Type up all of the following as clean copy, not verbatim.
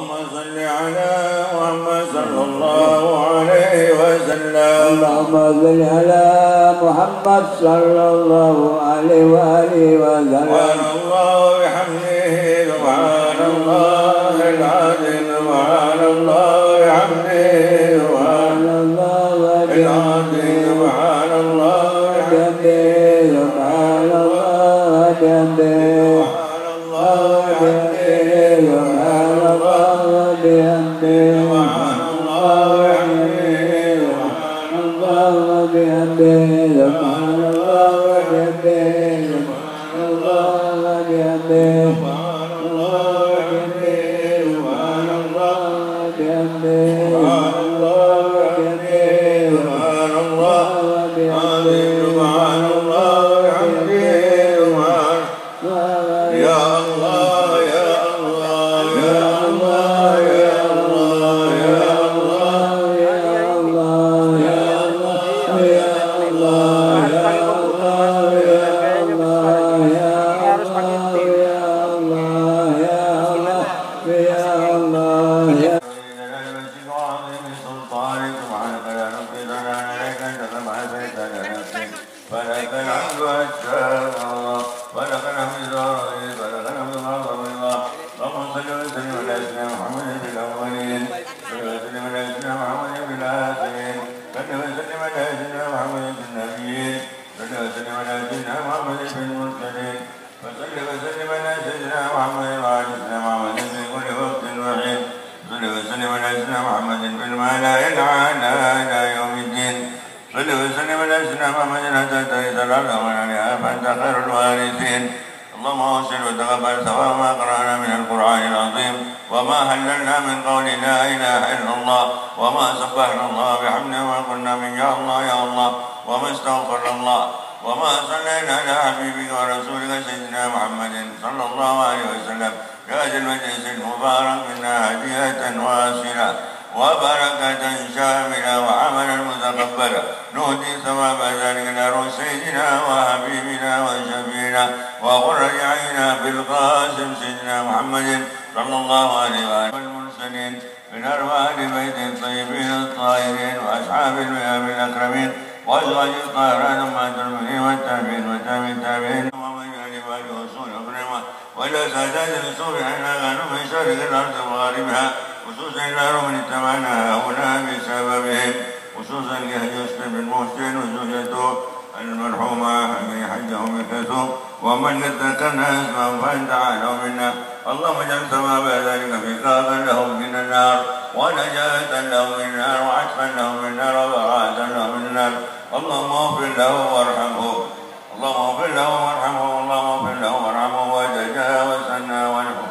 اللهم صل على محمد صلى الله عليه وسلم. اللهم صل على محمد صلى الله عليه وآله وسلم. سبحان الله بحمده سبحان الله العظيم سبحان الله بحمده سبحان الله العظيم سبحان الله بحمده سبحان الله بحمده اللهم اوصل وتقبل ثواب ما قرانا من القرآن العظيم وما هللنا من قول لا اله الا الله وما سبحنا الله بحمده وما قلنا من يا الله يا الله وما استغفرنا الله وما صلينا على حبيبك ورسولك سيدنا محمد صلى الله عليه وسلم بهذا المجلس المبارك منا هدية واصلة وبركة شاملة وعملا متقبلا نهدي ثواب ذلك لروح سيدنا وحبيبنا وشفينا وقرة عينا بالقاسم سيدنا محمد صلى الله عليه وآله والمرسلين من أرواح بيت الطيبين الطاهرين وأصحاب الوهاب الأكرمين وأزواج الطاهرات أمهات المؤمنين والتابعين وتابع التابعين ومن يهد بعد وصول أكرمه وإلى سادات الرسول أننا كانوا من شرق الأرض وغاربها خصوصا إلى من اتبعنا هؤلاء بسببهم خصوصا لأهل يسر بن محسن وزوجته المرحومة من حجهم الكسوم ومن ذكرنا اسمهم فأنت عنه منا اللهم اجعل ثواب ذلك فقاقا لهم من النار ونجاة لهم من النار وعتقا لهم من النار وبراءة لهم من النار اللهم اغفر له وارحمه اللهم اغفر له وارحمه اللهم اغفر له وارحمه وتجاوز عنا ونحو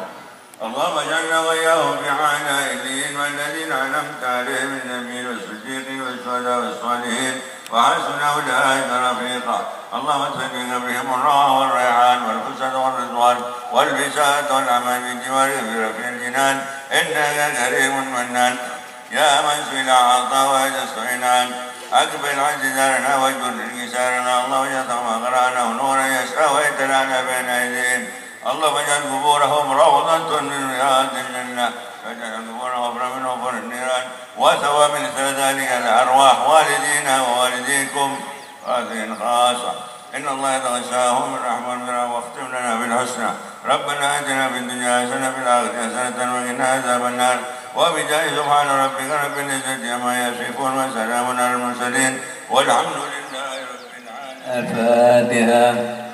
اللهم اجعلنا وإياهم في عائلين والذين أنعمت عليهم من النبيين والصديقين والشهداء والصالحين وحسن أولئك رفيقا اللهم ادخل في قبرهم الروح والريحان والحسن والرضوان والبساط والأمان بجواره في رفيع الجنان إنك كريم منان يا من سئل عطا ويجسر عنان أقبل عن جدارنا واجبر انكسارنا الله يطعم أقرانا ونورا يسعى ويتلانا بين أيديهم اللهم اجعل قبورهم روضة من رياض الجنة واجعل قبورهم غفرا من غفر النيران وثواب مثل ذلك الأرواح والدينا ووالديكم هذه خاصة إن الله يتغشاهم الرحمن بالرحمة واختم لنا بالحسنى ربنا آتنا في الدنيا حسنة في الآخرة حسنة وقنا عذاب النار وبجاه سبحان ربك رب العزة عما يصفون وسلام على المرسلين والحمد لله رب العالمين. الفاتحة.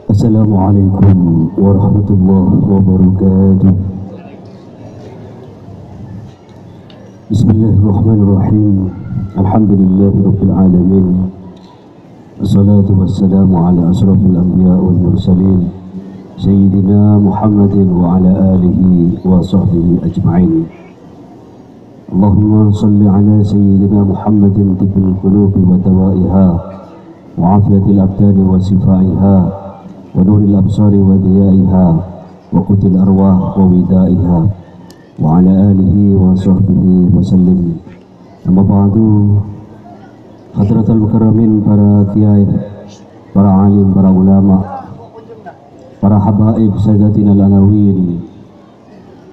السلام عليكم ورحمة الله وبركاته. بسم الله الرحمن الرحيم. الحمد لله رب العالمين، الصلاة والسلام على أشرف الأنبياء والمرسلين سيدنا محمد وعلى آله وصحبه أجمعين. اللهم صل على سيدنا محمد طب القلوب ودوائها وعافية الأبدان وشفائها ونور الأبصار وضيائها وقوت الأرواح وودائها وعلى آله وصحبه وسلم. Amma ba'du, hadratul mukarramin, para kiai, para alim, para ulama, para habaib Sayyidatina al-Alawin,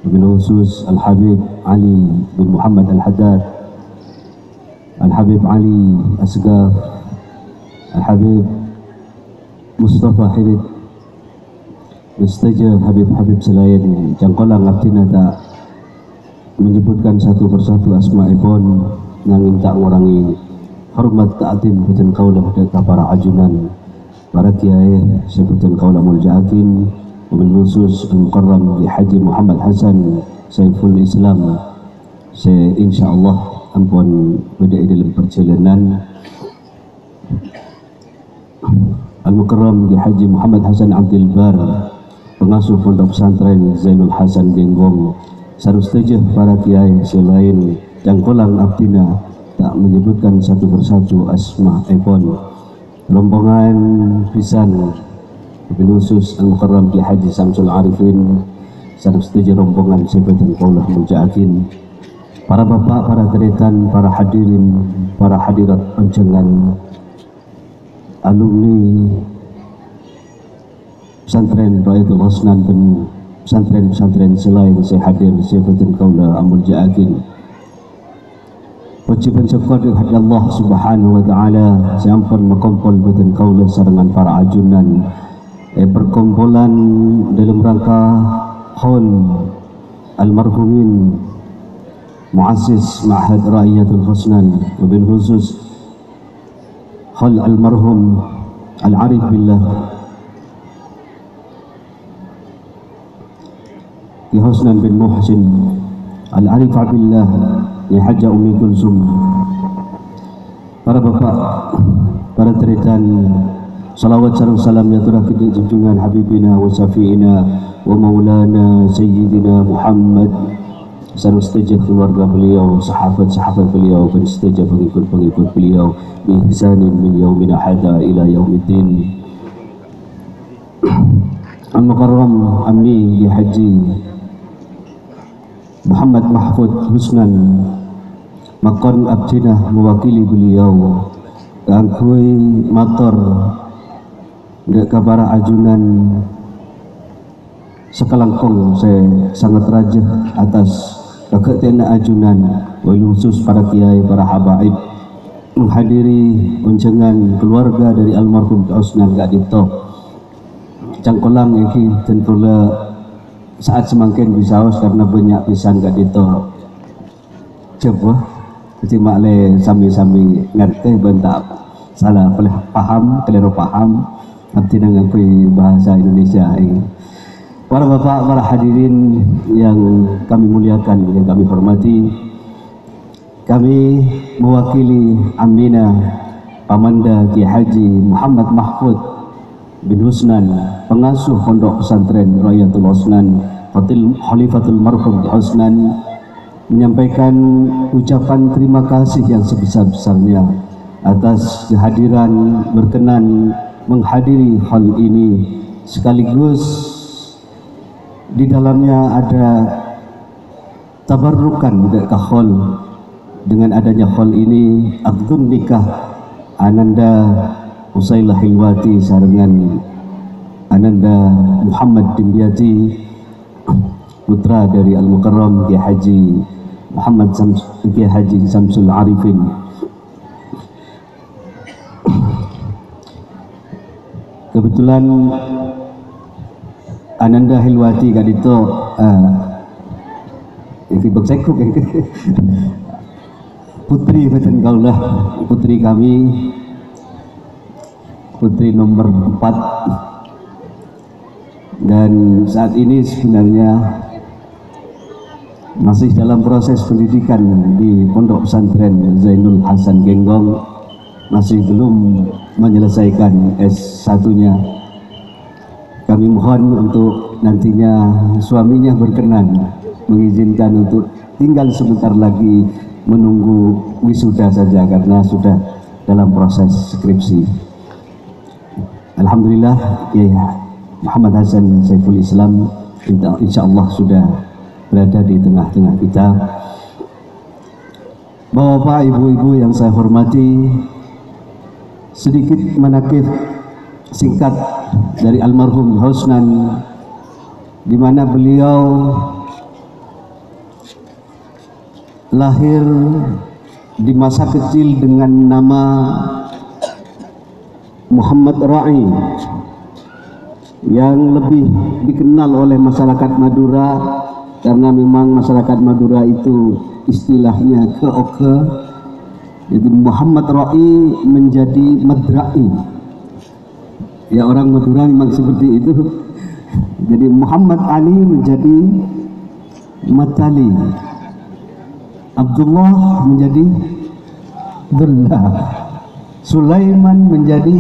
wabil khusus Al-Habib Ali bin Muhammad Al-Haddad, Al-Habib Ali Asgaf, Al-Habib Mustafa Hirid, Mustaja Habib-Habib selain jangkolang abdina tak menyebutkan satu persatu asma'ipun nanging tak ngurangi hormat ta'atim betul kaulah dekat para ajunan, para kiai sebutan kaulah mulja'akin, wabil khusus Al-Mukarram di Haji Muhammad Hasan Saiful Islam. Saya insyaAllah ampun berdiri dalam perjalanan Al-Mukarram di Haji Muhammad Hasan Abdul Bar, pengasuh pondok pesantren Zainul Hasan Genggong, sarustejah para kiai selain jangkolang abdina tak menyebutkan satu persatu asma ipun. Rombongan pisan wabil khusus Al-Mukarram di Haji Samsul Arifin, sarustejah rombongan sebutan kaulah mulja'akin, para bapak, para teretan, para hadirin, para hadirat pencengan, alumni pesantren Rayatul Husnan dan pesantren-pesantren selain saya hadir sebutan kaulah mulja'akin. Wajiban syukur kepada Allah Subhanahu wa taala sampun mengkumpul betul kaulah sarangan para ajunan perkumpulan dalam rangka haul almarhumin muassis Ma'had Rayatul Husnan, wabil khusus haul almarhum Al-Arif Billah Ki Husnan bin Muhsin Al-Arif Billah ya Hajjah Ummi Kulsum. Para bapak, para teritan, salawat sareng salam ya turah kita junjungan Habibina wa Safiina wa Maulana Sayyidina Muhammad, sareng setejah keluarga beliau, sahabat-sahabat beliau, dan setejah pengikut-pengikut beliau bi ihsanin min yaumina hada ila yaumiddin. Al-Mukarram Ammi di Haji Muhammad Mahfud Husnan, makon abdinah mewakili beliau kangkui matur dek kabara ajunan sekelangkong. Saya sangat rajah atas keketena ajunan, wabil khusus para kiai, para habaib menghadiri unjangan keluarga dari almarhum Ki Husnan gak dito cangkolang iki tentulah saat semakin bisaos karena banyak pisan gak dito coba ketimbang le sami-sami ngerti bentak salah paham keliru paham abdi ngakui bahasa Indonesia ini. Para bapak, para hadirin yang kami muliakan, yang kami hormati, kami mewakili Amina Pamanda Ki Haji Muhammad Mahfud bin Husnan, pengasuh pondok pesantren Rayatul Husnan, Khalifatul Marhum Ki Husnan, menyampaikan ucapan terima kasih yang sebesar-besarnya atas kehadiran berkenan menghadiri hal ini, sekaligus di dalamnya ada tabarrukan dekat hall. Dengan adanya hall ini akdun nikah Ananda Usailah Hilwati sarengan Ananda Muhammad Dimyati, putra dari Al-Mukarram Ki Haji Muhammad Ki Haji Samsul Arifin. Kebetulan Ananda Hilwati kat itu sekuk putri betul kaulah, putri kami, putri nomor 4, dan saat ini sebenarnya masih dalam proses pendidikan di pondok pesantren Zainul Hasan Genggong, masih belum menyelesaikan S1-nya. Kami mohon untuk nantinya suaminya berkenan mengizinkan untuk tinggal sebentar lagi menunggu wisuda saja karena sudah dalam proses skripsi. Alhamdulillah ya, Muhammad Hasan Saiful Islam insya Allah sudah berada di tengah-tengah kita. Bapak, ibu-ibu yang saya hormati, sedikit menakif singkat dari almarhum Husnan, di mana beliau lahir di masa kecil dengan nama Muhammad Ra'i, yang lebih dikenal oleh masyarakat Madura karena memang masyarakat Madura itu istilahnya ke-oke. Jadi Muhammad Ra'i menjadi Madra'i. Ya, orang Madura memang seperti itu. Jadi Muhammad Ali menjadi Matali, Abdullah menjadi Abdullah, Sulaiman menjadi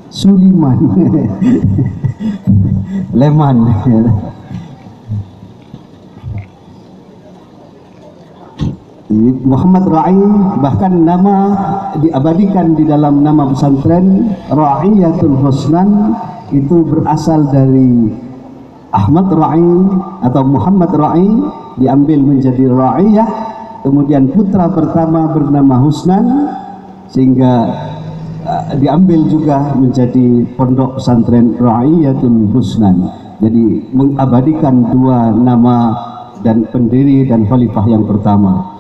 Suliman, Leman. Muhammad Ra'i, bahkan nama diabadikan di dalam nama pesantren Ra'iyatul Husnan, itu berasal dari Ahmad Ra'i atau Muhammad Ra'i, diambil menjadi Ra'iyah, kemudian putra pertama bernama Husnan, sehingga diambil juga menjadi pondok pesantren Ra'iyatul Husnan. Jadi mengabadikan dua nama dan pendiri dan khalifah yang pertama.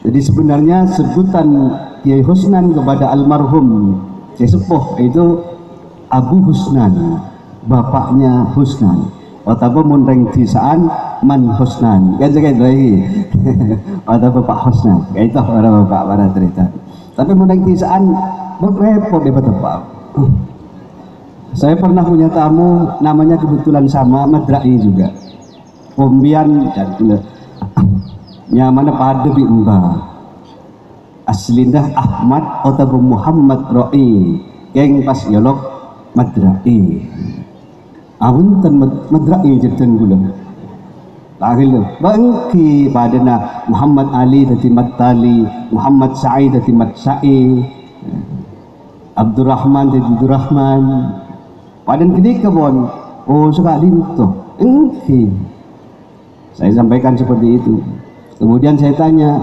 Jadi sebenarnya sebutan Kiai Husnan kepada almarhum Kiai Sepuh itu Abu Husnan, bapaknya Husnan. Atau munreng disaan Man Husnan, kan jaga lagi. Atau Bapak Husnan, itu orang bapak para cerita. Tapi munreng disaan repot dia Bapak. Saya pernah punya tamu namanya kebetulan sama Madra'i juga. Pombian dan nyamana pada bi mbak aslindah Ahmad atau Muhammad Ra'i, geng pas yolok Madra'i. Awun tan Madra'i jeten gula. Lahir bangki padana Muhammad Ali dadi Matali, Muhammad Sa'i dadi Matsa'i, Abdurrahman dadi Abdurrahman. Padan gede kebon. Oh sekali itu. Engki. Saya sampaikan seperti itu. Kemudian saya tanya,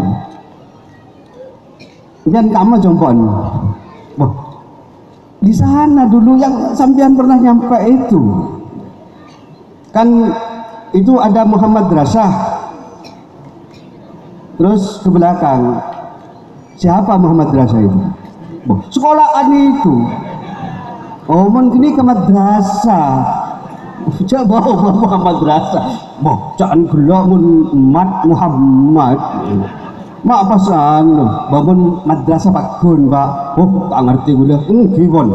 "Jangan kamu jompon?" Wah, di sana dulu yang sampean pernah nyampe itu. Kan itu ada Muhammad Drasah. Terus ke belakang, siapa Muhammad Drasah itu? Wah, sekolahan itu. Oh, mon kini ke madrasah. Coba Muhammad Drasah. Boh, jangan gelak mat Muhammad. Mak pasan, bangun madrasah Pak Gun, Pak. Oh, tak ngerti gula. Gimon,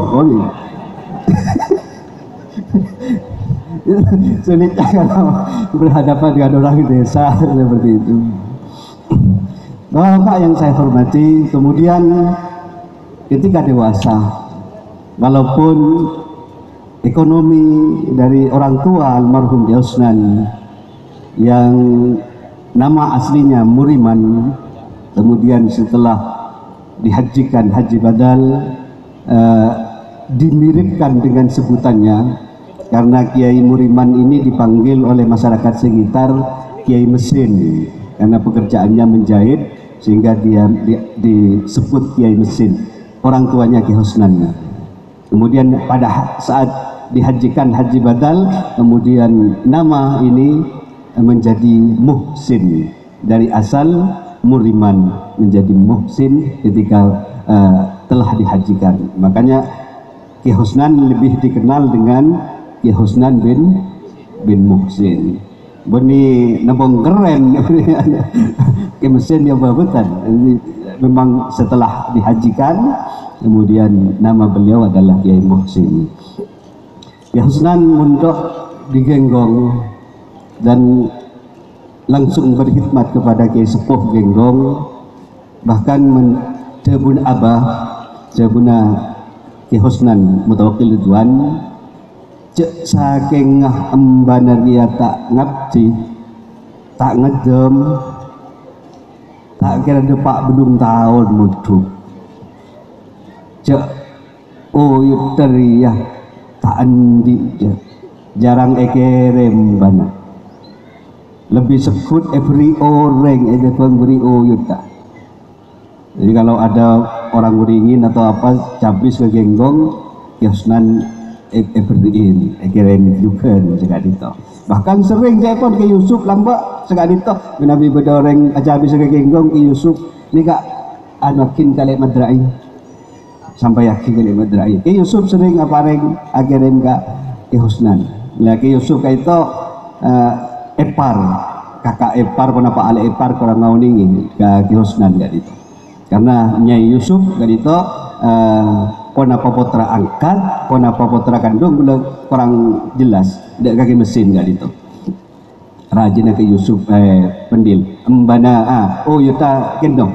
sulit kalau berhadapan dengan orang desa seperti itu. Bapak yang saya hormati, kemudian ketika dewasa, walaupun ekonomi dari orang tua almarhum Husnan yang nama aslinya Muriman, kemudian setelah dihajikan haji badal dimiripkan dengan sebutannya, karena Kiai Muriman ini dipanggil oleh masyarakat sekitar Kiai Mesin karena pekerjaannya menjahit, sehingga dia disebut Kiai Mesin, orang tuanya Kiai Husnan. Kemudian pada saat dihajikan haji badal, kemudian nama ini menjadi Muhsin, dari asal Muriman menjadi Muhsin ketika telah dihajikan. Makanya Ki Husnan lebih dikenal dengan Ki Husnan bin Muhsin. Beni nabong keren Ki Muhsin yang babutan. Memang setelah dihajikan, kemudian nama beliau adalah Kiai Muhsin. Ki Husnan muntuk digenggong dan langsung berkhidmat kepada Kiai Sepuh Genggong, bahkan jabun abah jabuna Ki Husnan Mutawakkil Ridwan cek saking embanaria tak ngabdi tak ngedem tak kira depak belum tahun mudu cek teriak tak andi jarang ekerem bana lebih sekut every orang itu tuan beri tak. Jadi kalau ada orang beringin atau apa cabis ke Genggong Yosnan Eberdiin Ekeren juga juga itu. Bahkan sering saya pun ke Yusuf lambak sekali itu Nabi berdoreng aja habis ke genggong ke Yusuf ni kak anakin kali madrai sampai yakin kali madrai ke Yusuf sering apareng akhirnya kak ke Husnan lah ke Yusuf kak itu Epar kakak Epar kenapa ale Epar kurang mau nih ke Husnan kak itu karena Nyai Yusuf kak itu kenapa putra angkat kenapa putra kandung belum kurang jelas tidak kaki mesin kak itu rajin ke Yusuf pendil embana oh yuta kendong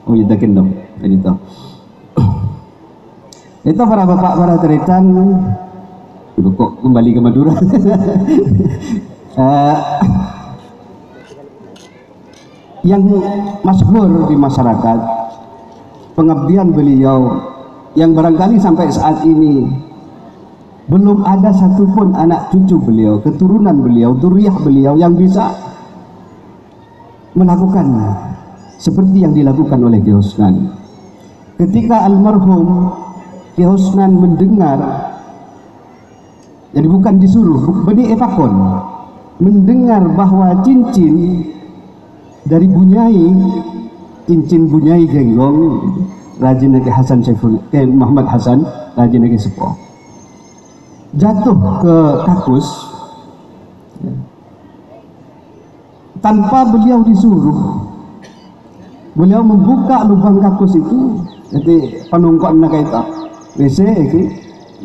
kak itu itu para bapak para teritan kok kembali ke Madura yang masyhur di masyarakat pengabdian beliau yang barangkali sampai saat ini belum ada satupun anak cucu beliau, keturunan beliau, dzurriyyah beliau yang bisa melakukan seperti yang dilakukan oleh Ki Husnan. Ketika almarhum Ki Husnan mendengar, jadi bukan disuruh, beni evakon, mendengar bahwa cincin dari Bunyai, cincin Bunyai Genggong, rajin ke Hasan Saiful, ke Muhammad Hasan, rajin ke Sepoh, jatuh ke kakus tanpa beliau disuruh. Beliau membuka lubang kakus itu, jadi penungkon nak itu WC iki,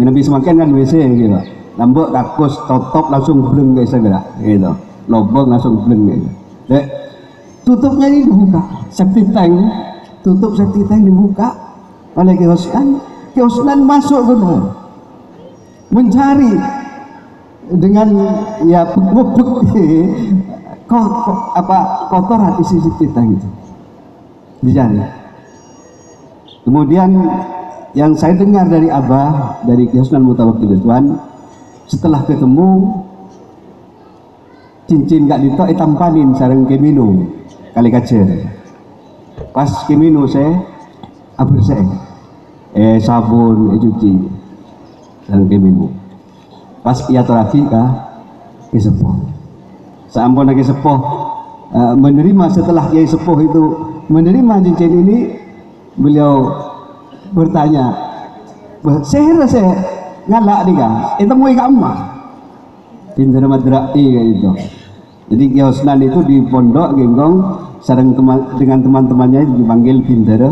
Nabi semakin kan WC gitu, nambah kakus tutup langsung bleng guys segera, gitu, lubang langsung bleng gitu. Tutupnya ini dibuka, safety tank. Tutup safety tank dibuka oleh Ki Husnan. Ki Husnan masuk ke dalam mencari dengan ya kotoran isi safety tank itu dicari. Kemudian yang saya dengar dari Abah dari Ki Husnan Mutawakkil Ridwan, setelah ketemu cincin gak dito tampanin sareng ke minum kali kacer. Pas kimino saya bersih sabun cuci dan kimino pas ia terakhir ke sepuh seampun lagi sepuh menerima setelah Kiai Sepuh itu menerima cincin ini beliau bertanya saya ngalak dia itu mau ikan emak pintar madrai kayak itu. Jadi Ki Husnan itu di pondok Genggong sareng dengan teman-temannya dipanggil Bintara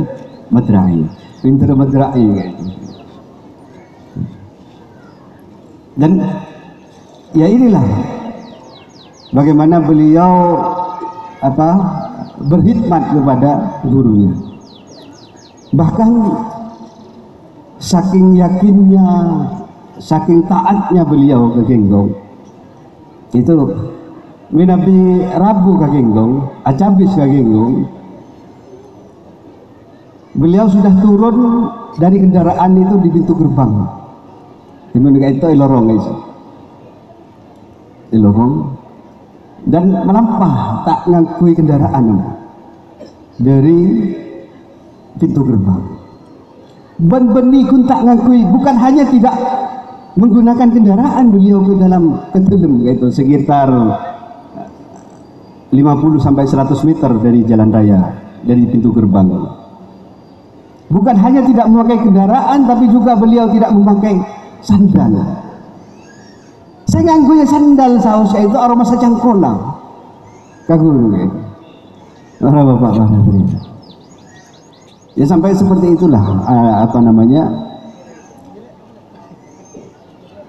Madrai kayak gitu. Dan ya inilah bagaimana beliau berkhidmat kepada gurunya. Bahkan saking yakinnya, saking taatnya beliau ke Genggong itu Nabi Rabu ke Genggong, acabis ke Genggong, beliau sudah turun dari kendaraan itu di pintu gerbang. Dimana itu lorong guys, lorong dan melampah tak ngakui kendaraan dari pintu gerbang. Ben-beni pun tak ngakui, bukan hanya tidak menggunakan kendaraan beliau ke dalam ketelem yaitu sekitar 50 sampai 100 meter dari jalan raya, dari pintu gerbang. Bukan hanya tidak memakai kendaraan, tapi juga beliau tidak memakai sandal. Saya nganggunya sandal saus itu aroma secangkola. Kagum gitu. Orang bapak ya sampai seperti itulah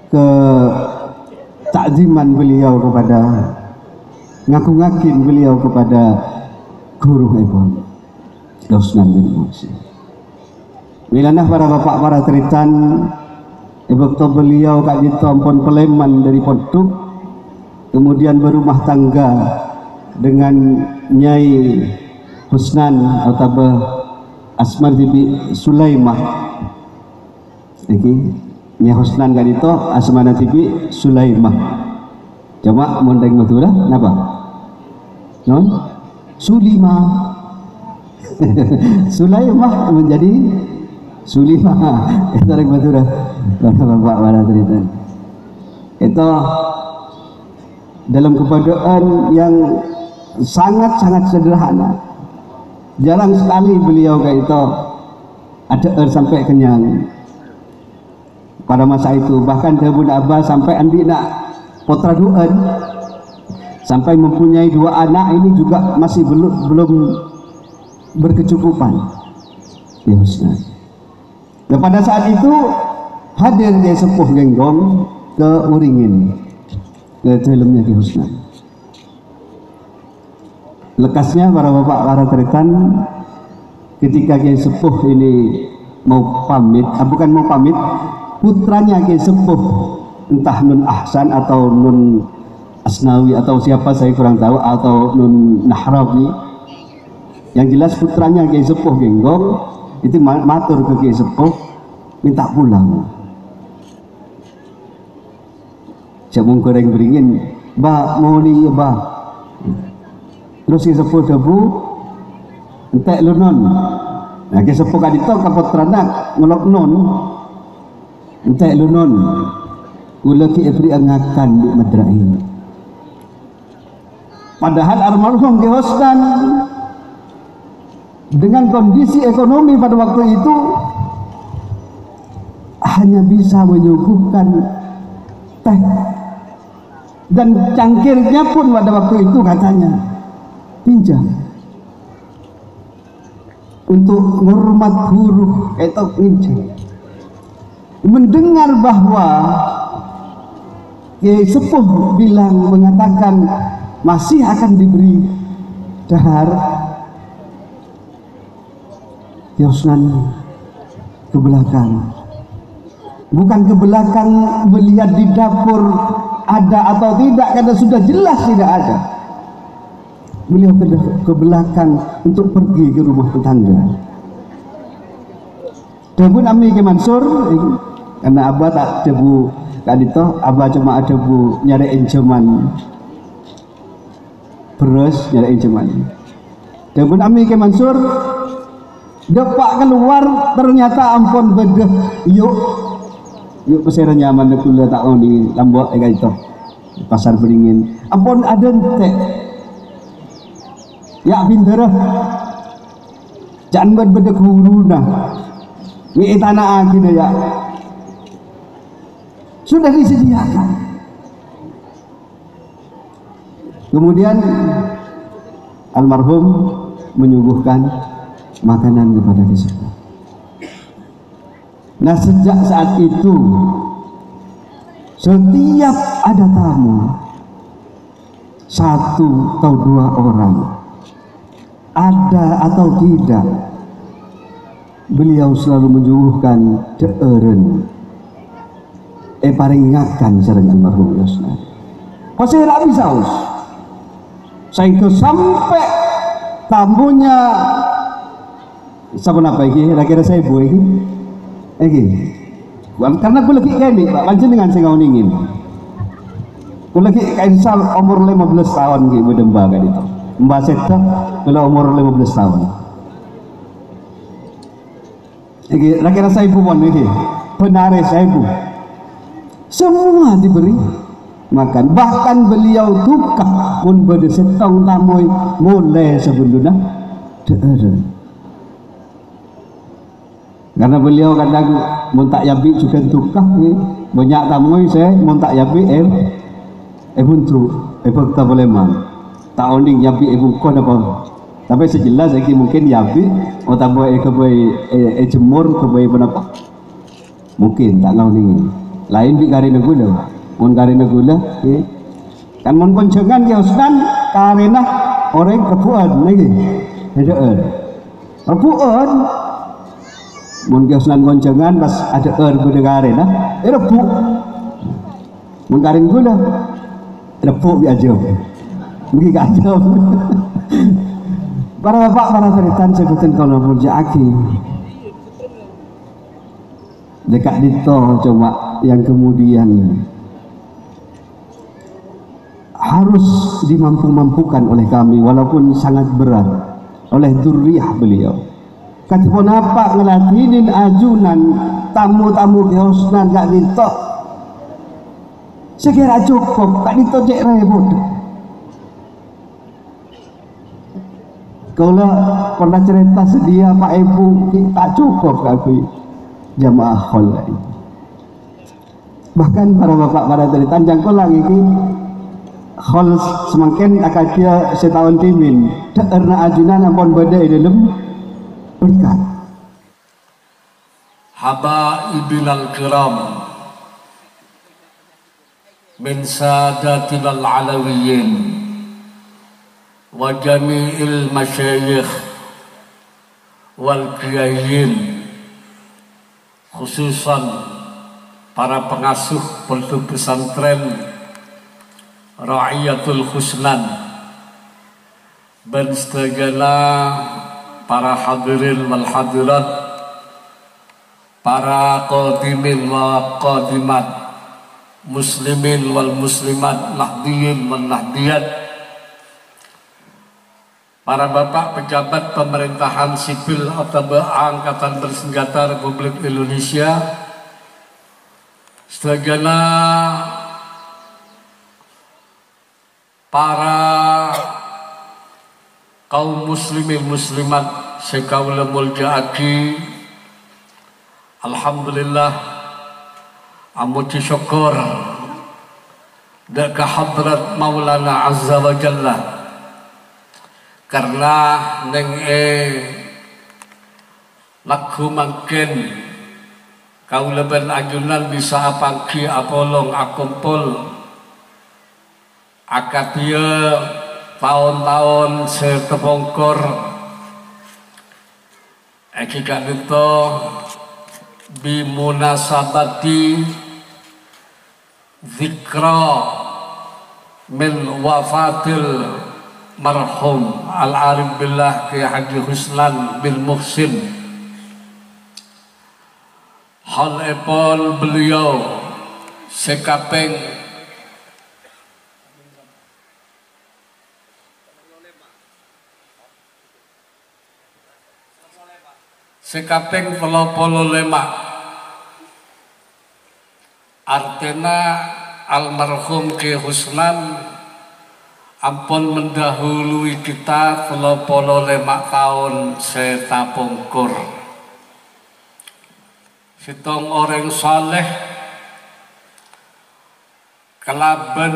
ke takziman beliau kepada ngaku-ngakin beliau kepada guru Ibn Husnan bin Musi. Milanah para bapak para teritan ibu beliau kak ditompon peleman dari Pondok, kemudian berumah tangga dengan Nyai Husnan atau Asmar Bibi Sulaimah. Iki Nyai Husnan kak dito Asmana Bibi Sulaimah. Coba mondeng betul lah, kenapa? Non Sulimah. Sulaimah menjadi Sulimah. Itu betul lah. Bapak para cerita itu dalam keadaan yang sangat-sangat sederhana. Jarang sekali beliau kayak itu ada sampai kenyang pada masa itu. Bahkan Ibnu Abbas sampai andi nak putra duan sampai mempunyai 2 anak ini juga masih belum berkecukupan. Ya Ustaz. Dan pada saat itu hadir dia sepuh genggong ke Uringin ke dalamnya Ki Husna. Lekasnya para bapak para terikan ketika Ki Sepuh ini mau pamit, bukan mau pamit, putranya Ki Sepuh entah Nun Ahsan atau Nun Asnawi atau siapa saya kurang tahu, atau Nun Nahrawi, yang jelas putranya Ki Sepuh genggong itu matur ke Ki Sepuh minta pulang. Siap goreng beringin, "Ba, mau ni ya, Ba." Terus Ki Sepuh debu entek lunon. Nah, Ki Sepuh kadito ka putrana ngolok non. Entek lunon. Kula ki ibri angakan di madrai. Padahal almarhum Ki Husnan dengan kondisi ekonomi pada waktu itu hanya bisa menyuguhkan teh, dan cangkirnya pun pada waktu itu katanya pinjam untuk ngormat guru itu pinjam. Mendengar bahwa Kiai Sepuh bilang mengatakan masih akan diberi dahar, Ki Husnan ke belakang, bukan ke belakang melihat di dapur ada atau tidak, karena sudah jelas tidak ada. Beliau ke belakang untuk pergi ke rumah tetangga. Dapun Ami Ki Mansur, karena Abah tak debu kadito, Abah cuma ada bu nyariin jaman beras, nyariin jaman. Dapun Ami Ki Mansur depak keluar, ternyata ampun bedah yuk pesera nyaman kula tak oni lambok kayak itu pasar beringin ampun ada entek ya bindara jangan berbeda guruna ni tanah agina ya sudah disediakan. Kemudian almarhum menyuguhkan makanan kepada Ki Sepuh. Nah, sejak saat itu setiap ada tamu 1 atau 2 orang, ada atau tidak, beliau selalu menyuguhkan deeren paringakan sareng almarhum Husnan. Pasir habis saus. Sehingga sampai tamunya siapa apa ini? Kira-kira saya bu ini. Karena aku lagi kayak ini, Pak, pancen dengan saya ngawin. Aku lagi kayak misal umur 15 tahun gitu, berdemba kan itu. Mbak Seta, kalau umur 15 tahun. Kira-kira saya bu pun ini, benar saya bu. Semua diberi makan, bahkan beliau tukar pun berdesetong tamu mulai sebelumnya deeren. Karena beliau kadang muntak yabi juga tukah ni banyak tamu saya muntak yabi buntu tak boleh mang tak oning yabi kon apa, tapi sejelas lagi mungkin yabi tak boleh jemur kebai apa mungkin tak ngawning lain bi karena gula mun karena gula kan mun koncengan Ki Husnan karena orang kepuan lagi deuen kepuan mun Ki Husnan koncengan pas ada gula karena repu mun karena gula repu bi aja mungkin kacau. Para bapak para seritan sebutan kalau murjaaki dekat dito coba yang kemudian harus dimampu-mampukan oleh kami walaupun sangat berat oleh dzurriyyah beliau. katipun apa ngelatinin ajunan tamu-tamu kehosnan gak ditok sekira cukup gak ditok cek rebut. Kalau pernah cerita sedia Pak Ibu tak cukup kaki jamaah khol. Bahkan para bapak para dari Tanjang Kolang ini khol semakin akan dia setahun timin karena ajunan ampun badai dalam berkat. Habaibinal kiram min sadatinal alawiyyin wa jami'il masyayikh wal kiyayin, khususan para pengasuh pondok pesantren Ra'iyatul Husnan dan segala para hadirin wal hadirat, para qadimin wa qadimat, muslimin wal muslimat, nahdiyin wal nahdiyat, para bapak pejabat pemerintahan sipil atau Angkatan Bersenjata Republik Indonesia, segala para kaum muslimin muslimat sekaula muljaaki, alhamdulillah amuji syukur deka hadrat Maulana Azza wa Jalla karena neng laku makin kau leben ajunan bisa apangki apolong akumpul akatia tahun-tahun setepongkor ekika itu bimunasabati zikra min wafatil marhum al-arif billah Kiai Haji Husnan bin Muhsin. Hal epon beliau sekapeng sekapeng 35 artena almarhum Kiai Husnan ampun mendahului kita 35 tahun setapungkur. Sitong orang saleh kelaban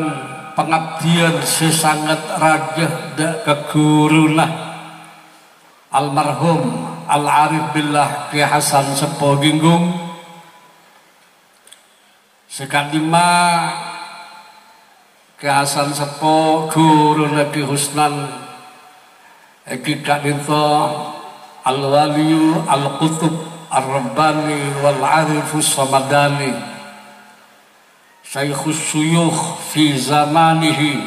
pengabdian sesangat rajah dak keguruna almarhum al-arif billah Kiai Hasan Sepo Ginggung sekadima Kiai Hasan Sepo guru Nabi Husnan kita itu al-waliyu al-qutub ar-rabbani wal-arifus samadani syaikhus suyukh fi zamanihi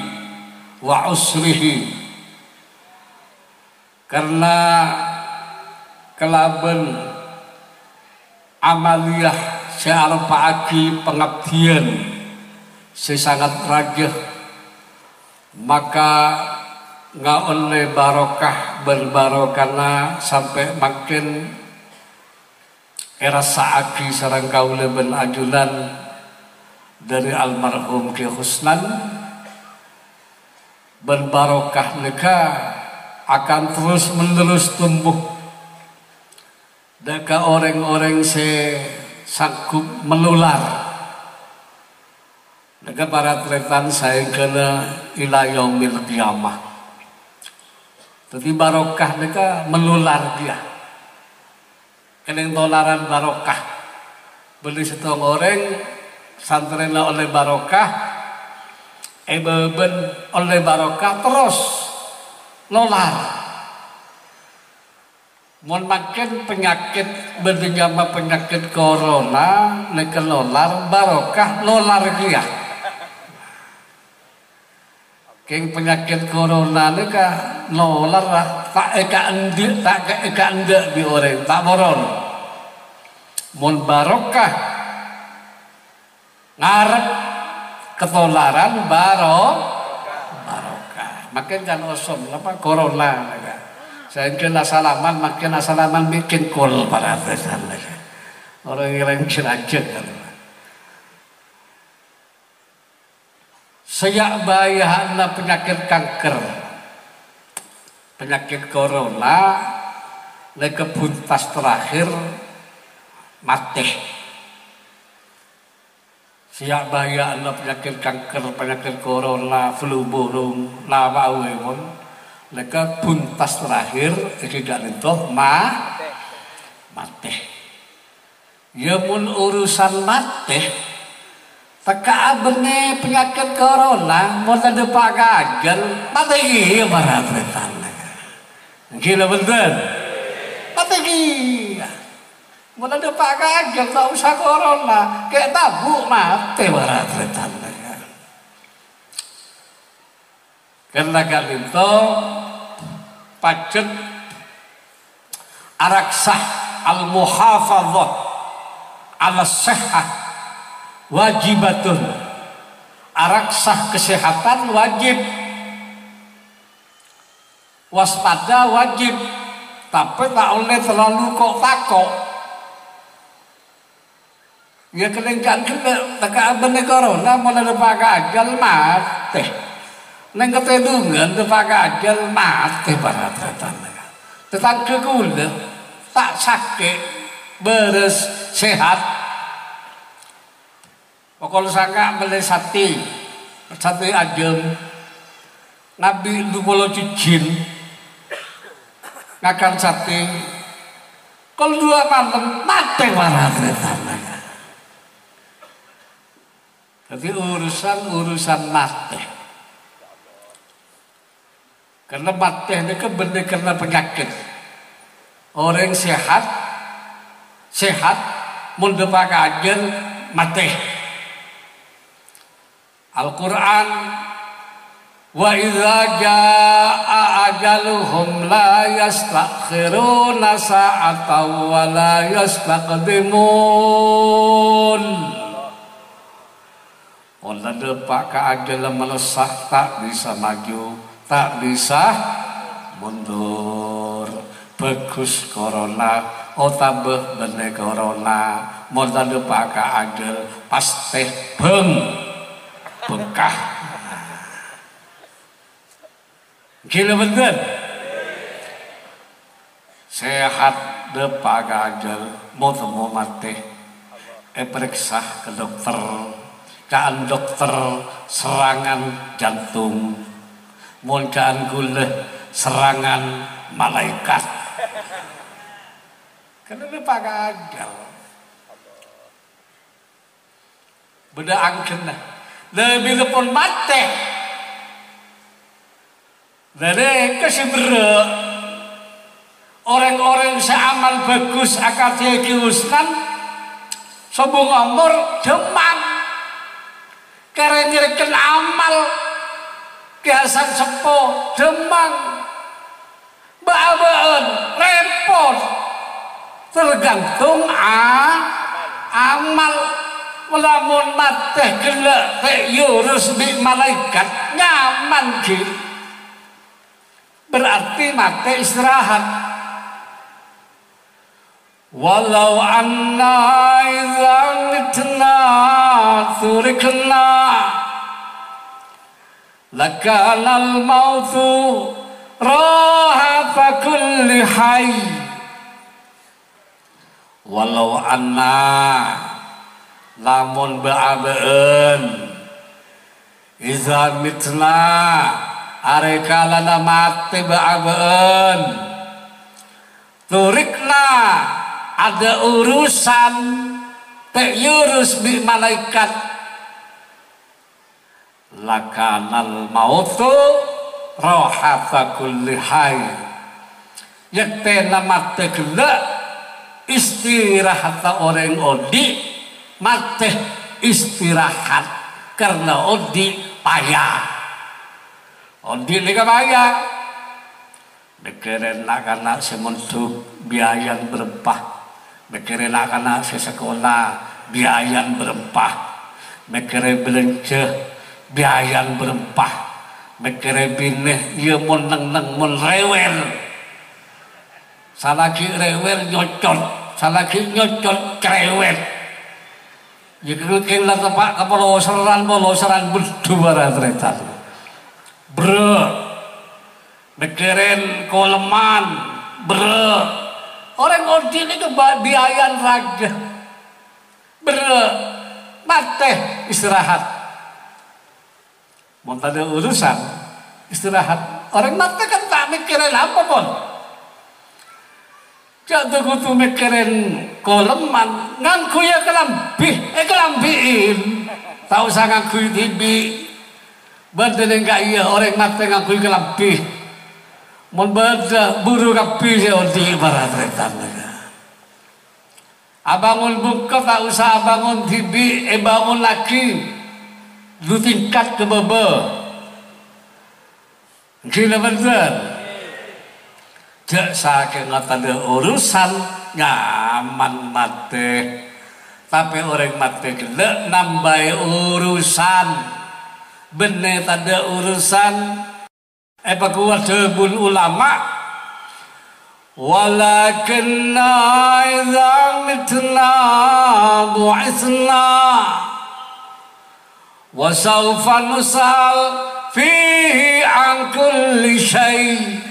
wa usrihi, karena kelaban amaliyah searpaaki pengabdian sesangat rajah maka nggak oleh barokah berbarokana sampai makin era saaki sarang kaula ben ajunan dari almarhum Kiai Husnan berbarokah neka akan terus menerus tumbuh deka orang-orang sanggup menular deka para tretan saya kena ila yaumil qiyamah. Jadi barokah deka menular dia keneng tolaran barokah beli setong orang santrena oleh barokah beben oleh barokah terus nolar. Mun makin penyakit bernama penyakit corona neke nolar barokah nolar kia. Keng penyakit corona neka nolar lah tak eka ende di orang tak boron. Mun barokah ngarep ketolaran barokah. Makin kan osom apa corona neka. Saya kena salaman, makin salaman bikin kol para pesan. Orang yang cerajak kan. Sejak bayahna penyakit kanker, penyakit corona, leka buntas terakhir mati. Sejak bayahna penyakit kanker, penyakit corona, flu burung, lava awemon, leka buntas terakhir tidak lentoh mati. Ya mun urusan mati, teka abene penyakit corona, mau ada pagagal, mati ya para tretan. Gila bener, mati. Mau ada pagagal, tak usah corona, kayak tabuk mati para tretan. Karena kan itu pacet araksah al-muhafadzah ala sihah wajibatun. Araksah kesehatan wajib, waspada wajib, tapi tak oleh terlalu kok takok. Ya kelengkan teka abene corona mulai depak ajal mati. Neng ketedungan depak ajal mati para tretan. Tetangga kula tak sakit beres sehat. Pokok sangka beli sate ayam, Nabi lu polo cicin, ngakan sate. Kalau 2 malam mati para tretan. Jadi urusan mati. Karena mati ini kan benar karena penyakit. Orang sehat mun depak ajal mati. Al-Quran wa idza jaa ajaluhum la yastakhiruna sa'atan wa la yastaqdimun. Mun depak ajal melesah tak bisa maju, tak bisa mundur. Bagus corona, oh tambah bener corona, mau tanda pakai adil pasti bengkah. Gila bener. Sehat depak adil, mau temu mati, periksa ke dokter, kan dokter serangan jantung, mau kan gula serangan malaikat. Karena lupa gagal. Beda angkena. Lebih lepon mati. Dari kesibera. Orang-orang seamal bagus akal diuskan. Sobong umur demam. Karena nyerikan amal. Kiasan sepo demam. Baan repot. Tergantung amal. Melamun mati gelak yurus bi malaikat nyaman ki. Berarti mati istirahat. Walau anna idza mitna turikna lakana al-mautu rahata kulli hayy. Walau anna lamun ba'abeun iza mitna arekalana mati ba'abeun turikna ada urusan yurus bi malaikat lakanal mautu rahata kulli hayy. Yektena mati gelak istirahat orang odi mati istirahat karena odi payah. Odi lega payah. Bekerin anak sementuk biaya berempah. Bekerin anak sesekolah biaya berempah. Bekerin belanja biaya berempah. Bekerin bini ia mun neng mun rewel. salagi rewel nyocot, salagi nyocot cerewet. Jika kita tepak ke poloseran berdua tretan. Bro, mikirin koleman, bro. Orang ordin itu biayan raga, bro. Mate istirahat. Mau ada urusan istirahat. Orang mate kan tak mikirin apa pun. Jatuh kutu mikirin koleman, ngangku ya kelambiin. Tak usah ngangku tibi. Bener enggak iya orang mati ngangku kelambi. Mun beda buru kapi ya di barat retan. Abangun buka tak usah abangun tibi, bangun lagi. Lu tingkat ke bebe. Gila bener. Jak saking ada urusan nyaman mati, tapi orang mati gelek nambah urusan, bener ada urusan. Kuat debun ulama, walakinna idza mitna bu'ithna wa sawfa nusal fihi an kulli syai'.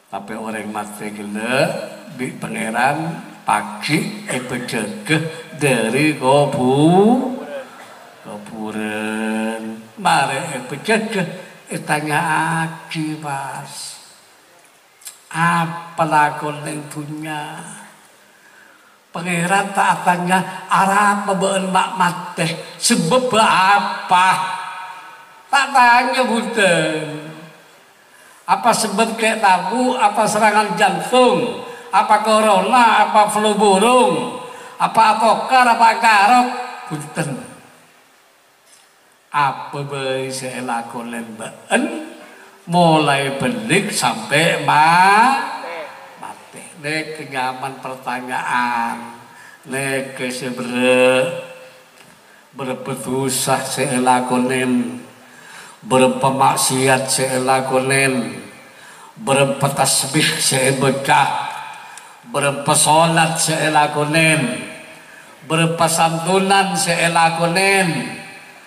Tapi orang mati gila di pangeran pagi berjegeh dari kuburan. Mari berjegeh tanya aki pas apa lakon yang punya pangeran tak tanya arah pebeen mak mati sebab apa tak tanya bukan. Apa sebab kayak tabu, apa serangan jantung, apa corona, apa flu burung, apa atokar, apa karok, punten. Apa bayi saya lakukan been, mulai belik sampai mati. Nek kenyaman pertanyaan, nek berpetusah saya lakukan. Berpemaksiat saya lakonin, berpetasbih saya baca, berpesolat saya lakonin, berpesantunan saya lakonin.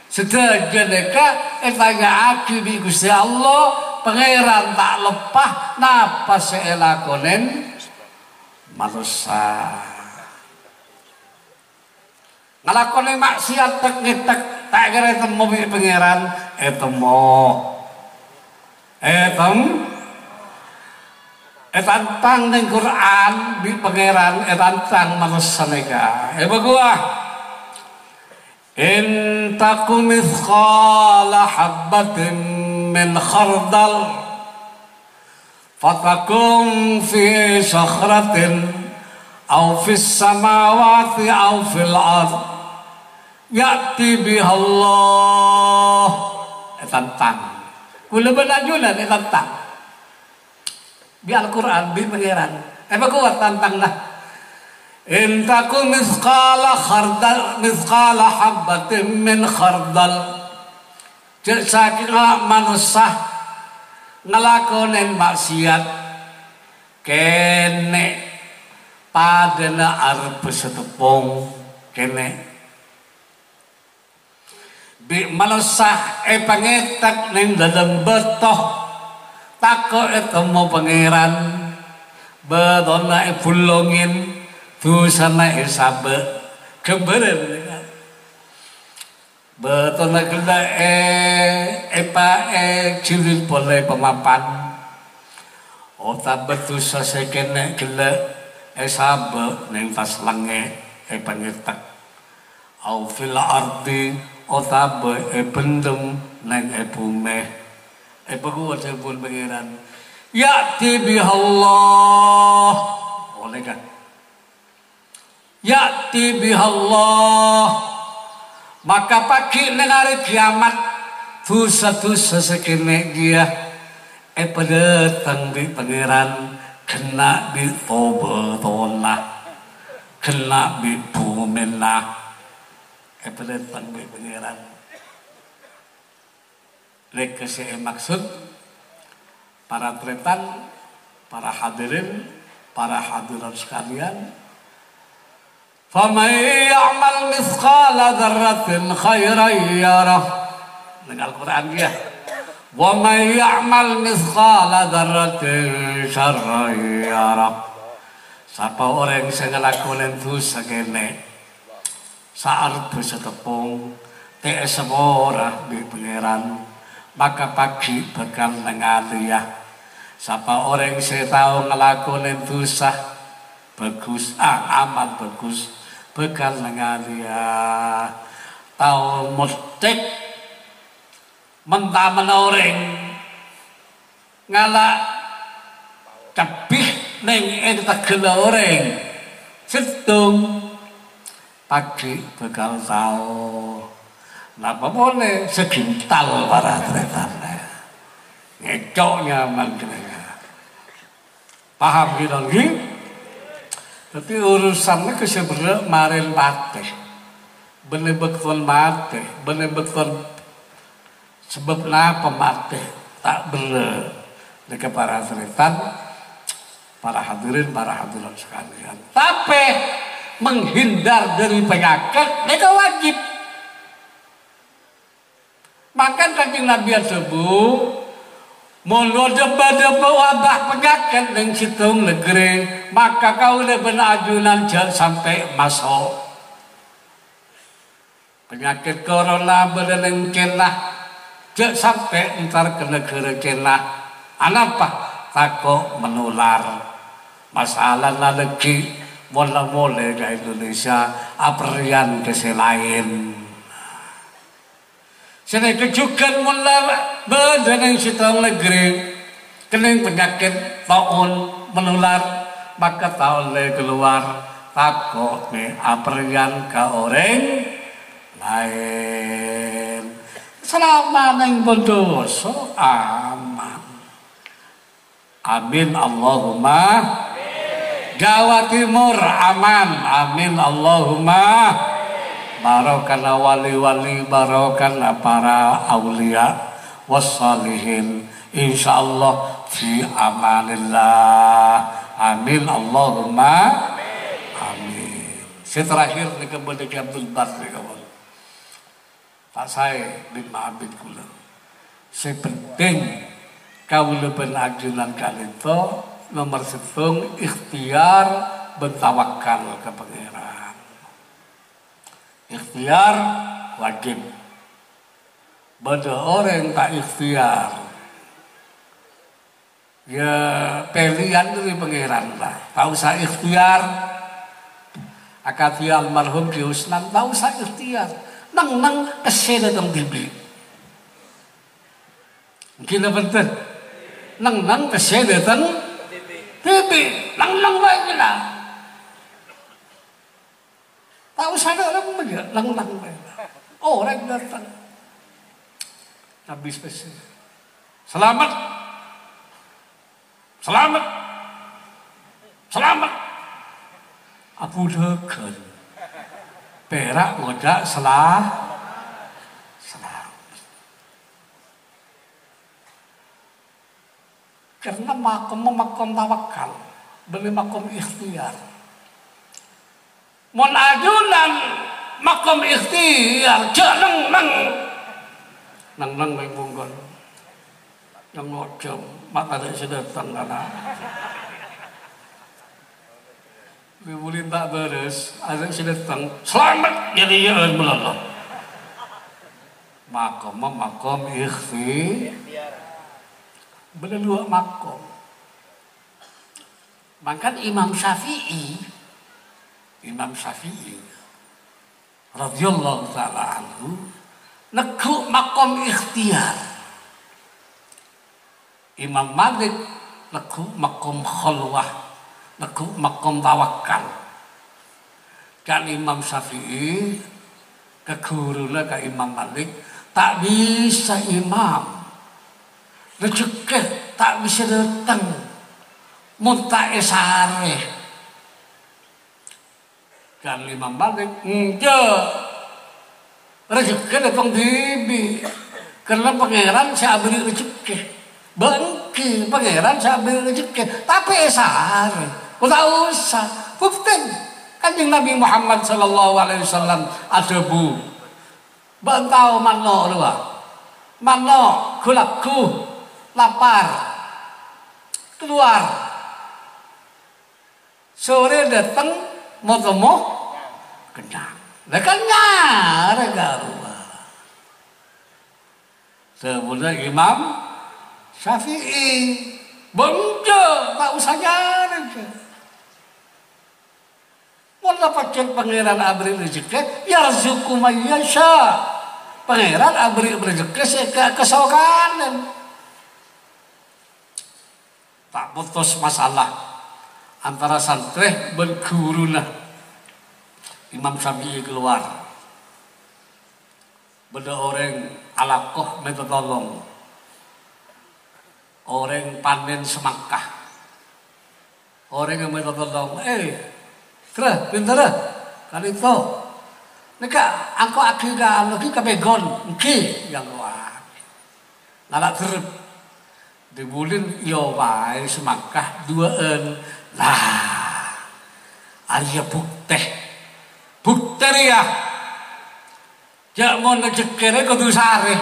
Sedaya neka tanya aku di Gusti Allah, pangeran tak lepah napa saya lakonin manusia. Ngalakonin maksiat tek tak kira temu pangeran tantang ning Quran di pangeran tantang manusia neka bagua in takum mithqala habbatin min khardal fatakum fi sakhratin aw fis samawati aw fil ardh ya'ti bihallah tantang kula benajulan tantang di Al-Quran di pangeran kuat tantang lah in takum mithqala habbatin min khardal saking manusia ngelakonin maksiat kene padana arep setepung kene bi manusia pangetak ning dalam betoh tako etemu pangeran bedona bulongin dosana sabe keberen betona kena cilin boleh pemapan otak betusa sekene kena sabe ning tas lange pangetak au fil ardi otabe pendem nang bumi bagus pun pangeran ya'ti bihallah boleh kan ya'ti bihallah maka pagi nang hari kiamat dosa-dosa sekene dia datang di pangeran kena di tobatullah kena di bumenlah datang di pangeran. Lek saya maksud para tretan para hadirin, para hadirat sekalian. Faman ya'mal mithqala dzarratin khairan yarah. Dengan Al-Qur'an dia. Wa may ya'mal mithqala dzarratin syarran yarah. Sapa orang sing ngelakonen dosa kene saat dosa tepung teh semora di pangeran maka pagi bakal ningali ya. Sapa orang sing tau ngelakonen dosa bagus amal bagus bakal ningali ya. Tau mutik mentah menoreng ngalak kabih neng tegel orang setung pagi bakal tahu napa boleh segintal para tretan ngecoknya manggilnya paham gitu lagi. Tapi urusannya kesebenernya marin mati bener-bener mati bener-bener sebab napa mati tak bener dekat para tretan, para hadirin, para hadirat sekalian. Tapi menghindar dari penyakit mereka wajib. Maka Kanjeng Nabi sebut mulu deba-deba wabah penyakit yang situng negeri maka kau lebih ajunan jangan sampai masuk penyakit corona berleng kenah jangan sampai ntar ke negara kenah. Anapa takut menular masalah lagi mula-mula ke Indonesia aperian keselain sini kejukan mula berdenang situ negeri kening penyakit taun menular maka tahun le keluar takut nih aperian ke orang lain selama neng berdosa aman amin Allahumma Jawa Timur aman amin Allahumma barokana wali-wali barokana para aulia wassalihin insyaallah fi amanillah amin Allahumma amin. Terakhir nih kepada Abdul Bar nih kawan tak saya lima abid kula sepenting kau lebih ajunan kali itu nomor setung ikhtiar bertawakal ke pangeran. Ikhtiar wajib. Bada orang tak ikhtiar ya pilihan dari pangeran lah. Tak usah ikhtiar. Akati almarhum Ki Usnan tak usah ikhtiar. Nang kesel datang bibi. Mungkin betul. Nang kesel datang bibi. Nang lagi lah. Tak usah ada orang begitu. Nang lagi. Orang datang. Nabi spesial. Selamat. Selamat. Selamat. Abu Dhakan. Perak ngojak selamat. Karena makom tawakal, beli makom ikhtiar. Mon ajunan makom ikhtiar, jangan nang main bungkon, yang ngocok, mata tak sedatang karena. Bibulin tak beres, ada sedatang, selamat jadi yang meloloh. Makom ikhtiar. Benar dua makom. Maka Imam Syafi'i radhiyallahu ta'ala anhu nekuk makom ikhtiar. Imam Malik nekuk makom khalwah, nekuk makom tawakal. Kan Imam Syafi'i ke guruna ke Imam Malik tak bisa imam rezeki tak bisa datang muntah esare kan Imam Malik enggak rezeki datang bibi karena pangeran saya beri rezeki ben rezeki, pangeran sambil rezeki. Tapi sare, tak usah. Bukti Kanjeng Nabi Muhammad sallallahu alaihi wasallam ada bu. Bantau mano dua. Mano kulaku lapar. Keluar. Sore datang mau temu kenyang. Lah kenyang garua. Sebenarnya Imam Syafi'i bonjo tak usah jalan. Mau dapat pangeran abri rezeki, ya rezeki mayasya. Pangeran abri rezeki seka kesokanan. Tak putus masalah antara santri berguruna. Imam Syafi'i keluar. Beda orang alakoh minta tolong. Orang panen semangka. Orang yang minta tolong, Terus, pintar kali itu. Nika, angko akhirnya lagi kebegon, mungkin yang luar. Nalak terus, dibulin yo wae semangkah duaan. Nah, Arya bukti ya. Jak mau ngecekere kudu sare.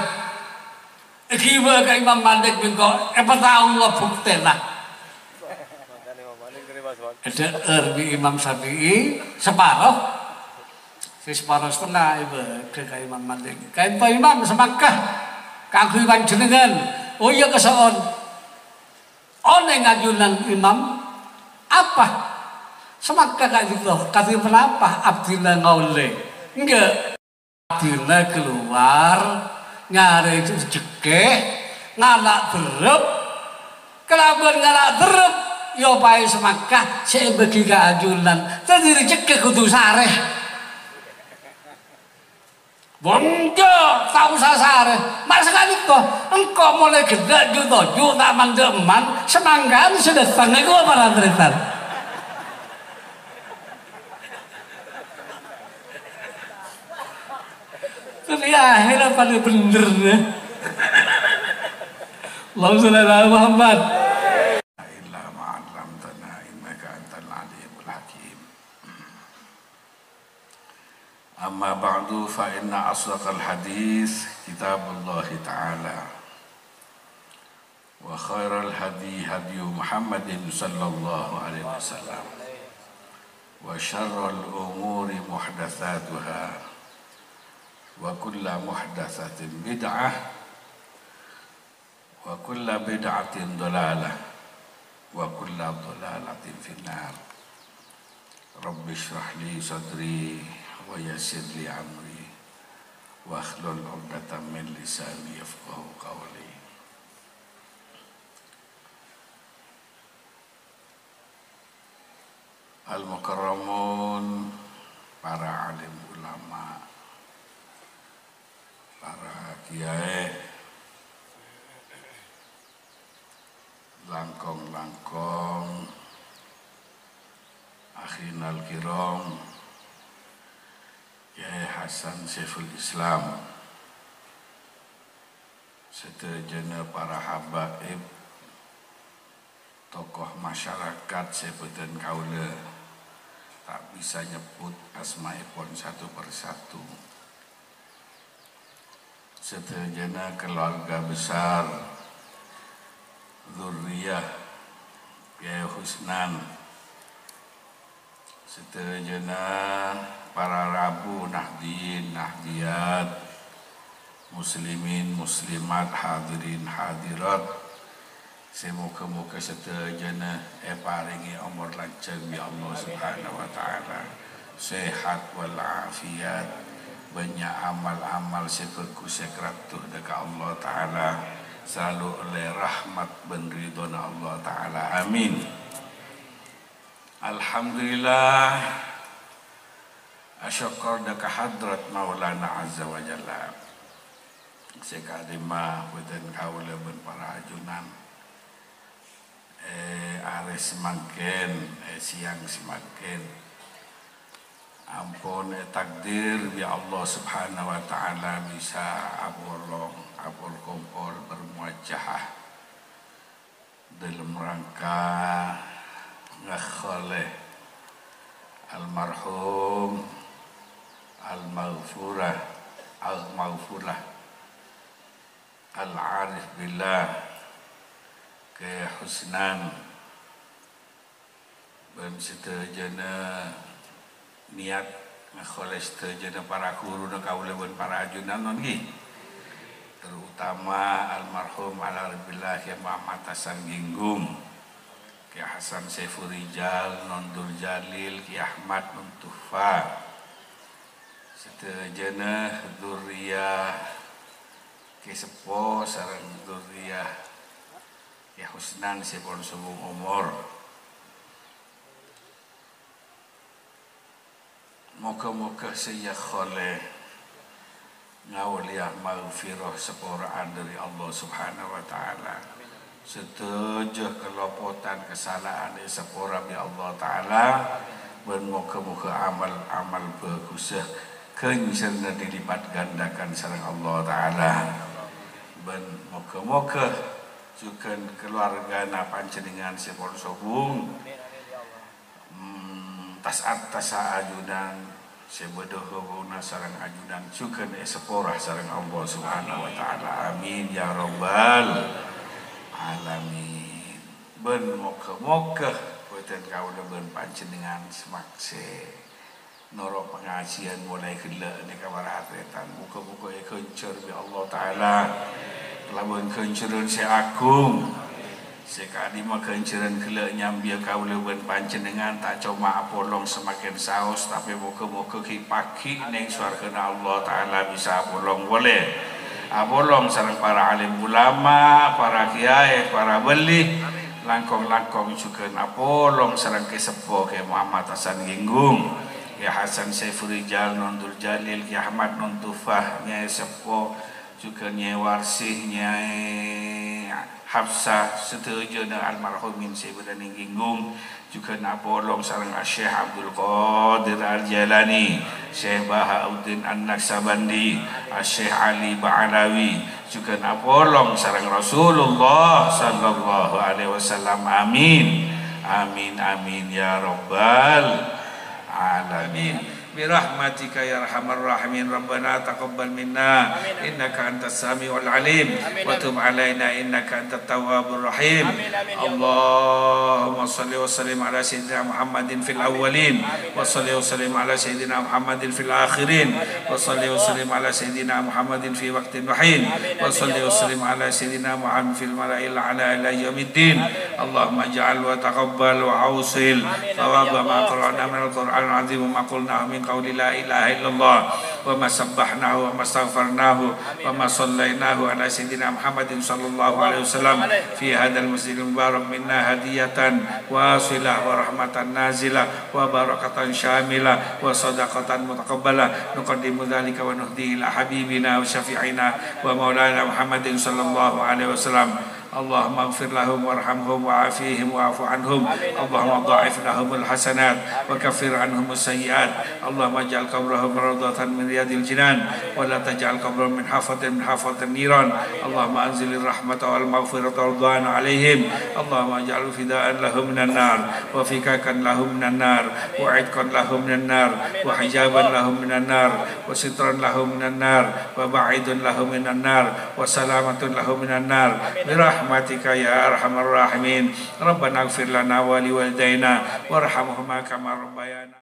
Iki wae ka Imam Malik mengko, tahu lo bukti lah. Ada erbi Imam Syafi'i separuh, si separuh setengah ibu ke Imam Malik. Kain Pak Imam semangkah, kanggo Imam jenengan. Oh iya kesoon. Oneng ajunan Imam apa? Semangkah kayak gitu. Kata kenapa? Abdillah ngoleh. Enggak. Abdillah keluar nyari rezeki, ngalak berep. Kenapa ngalak berep? Yo pae semangkah saya bagi keajunan tadi rezeki kudu sareh bonjo tak usah sareh mak sekali kok engkau mulai gede juta tak mandeman semangkaan sudah setengah gua malah teritan tapi akhirnya pada bener ya Allahumma sholli ala Muhammad. Amma ba'du fa inna asdaqal hadis kitabullah ta'ala wa khairal hadi hadi Muhammadin sallallahu alaihi wasallam wa syarrul umuri muhdatsatuha wa kullu muhdatsatin bid'ah wa kullu bid'atin dhalalah wa kullu dhalalatin finnar. Rabbi shrah li sadri wa yassir li amri wa hlul 'uqdatam min lisani yafqahu qawli. Al-mukarramun, para alim ulama, para kiai, langkong-langkong, akhinal kiram, Kiai Hasan Saiful Islam, sedaya para habaib, tokoh masyarakat sebutan kaula, tak bisa nyebut asmaipun satu persatu. Sedaya keluarga besar, zuriyah Kiai Husnan, sedaya para rabu nahdin, nahdiyat, muslimin, muslimat, hadirin, hadirat, semoga-moga sedaya paringi umur lancar ya Allah Subhanahu wa taala, sehat wal afiat, banyak amal-amal sebagus sekratuh dekat Allah taala, selalu oleh rahmat ben ridhona Allah taala. Amin. Alhamdulillah, asyukur daka hadrat Maulana Azza wa Jalla. Sekadima weten kaula ben para ajunan. Ares semangken, siang semangken. Ampun takdir ya Allah Subhanahu wa taala bisa abulong, abul kumpul bermuajahah dalam rangka ngakholeh almarhum al-maghfurah al-arif billah ke husnan dan setajana niat ngakholeh setajana para guru dan kaula dan para ajunan non terutama almarhum al-arif Ki Muhammad Hasan Ginggung, Ki Hasan Saiful Rijal, Nondul Jalil, Ki Ahmad Nuntufa, setajana dzurriyyah Ki Sepo sareng dzurriyyah Ki Husnan sepon subung umur. Moga-moga saya kholeh ngawliya maghfirah sepuraan dari Allah Subhanahu wa taala. Setujuh kelopotan kesalahan sepura bi Allah taala dan moga-moga amal-amal bagusah kenyserna dilipat gandakan sareng Allah taala. Dan moga-moga juga keluarga panjenengan sepon sobung tas-tasa ajudan sebodoh hubungan sarang ajudan juga seporah sarang Allah Subhanahu wa taala. Amin ya rabbal alamin. Ben moga-moga boten kaula ben panjenengan semakse noro pengajian mulai gila ni kabaratan. Muga-muga keuncer bi Allah taala lamun keunceun si agung sekali makan ceran kelak nyambil kaula ben panjenengan tak cuma apolong semakin saus tapi muka-muka ki pagi neng swargana Allah taala bisa apolong boleh apolong sareng para alim ulama, para kiai, para wali langkong-langkong juga apolong sareng Ki Sepo Ki Muhammad Hasan Ginggung, Ki Hasan Saiful Rijal, Nondul Jalil, Ki Ahmad Nuntufah, Nyai Sepo juga Nyai Warsih, Nyai Hafsah setuju dengan almarhumin Sayyidina Ginggung juga napolong sareng Syekh Abdul Qadir Al-Jalani, Syekh Bahauddin An-Naksabandi, Syekh Ali Ba'alawi juga napolong sareng Rasulullah sallallahu alaihi wasallam. Amin amin amin ya rabbal alamin. Birahmatika ya arhamar rahimin. Rabbana taqabbal minna innaka antas samiul alim wa tub alaina innaka antat tawwabur rahim. Allahumma shalli wa sallim ala sayyidina Muhammadin fil awwalin wa shalli wa sallim ala sayyidina Muhammadin fil akhirin wa shalli wa sallim ala sayyidina Muhammadin fi waqtin wahin wa shalli wa sallim ala sayyidina Muhammad fil mala'il ala ila yaumiddin. Allahumma ij'al wa taqabbal wa awsil thawaba ma qara'na min al-Qur'an al-azim wa ma qulna min qawli la ilaha illallah wa ma sabbahnahu wa ma astaghfarnahu wa ma sallainahu ala sayyidina Muhammadin sallallahu alaihi wasallam fi hadzal masjidil mubarak minna hadiyatan wasilah wa rahmatan nazilah wa barakatan syamilah wa sadaqatan mutaqabbalah nuqaddimu dzalika wa nuhdi ila habibina wa syafi'ina wa maulana Muhammadin sallallahu alaihi wasallam. Allahumma ighfir lahum warhamhum wa'afihim wa'fu anhum. Allahumma dha'if lahumul hasanat wa kaffir anhum as-sayyi'at. Allahumma ij'al qabrahum rawdatan min riyadil jinan wa la taj'al qabrahum min hafatin niran. Allahumma anzilir rahmata wal maghfirata wal ridwan 'alaihim. Allahumma ij'al fida'an lahum minan nar wa fikakan lahum minan nar wa 'idqan lahum minan nar wa hijaban lahum minan nar wa sitran lahum minan nar wa ba'idun lahum minan nar wa salamatun lahum minan nar. Rahmatika ya arhamar rahimin. Rabbana ighfir lana wa liwalidayna warhamhuma kama rabbayana.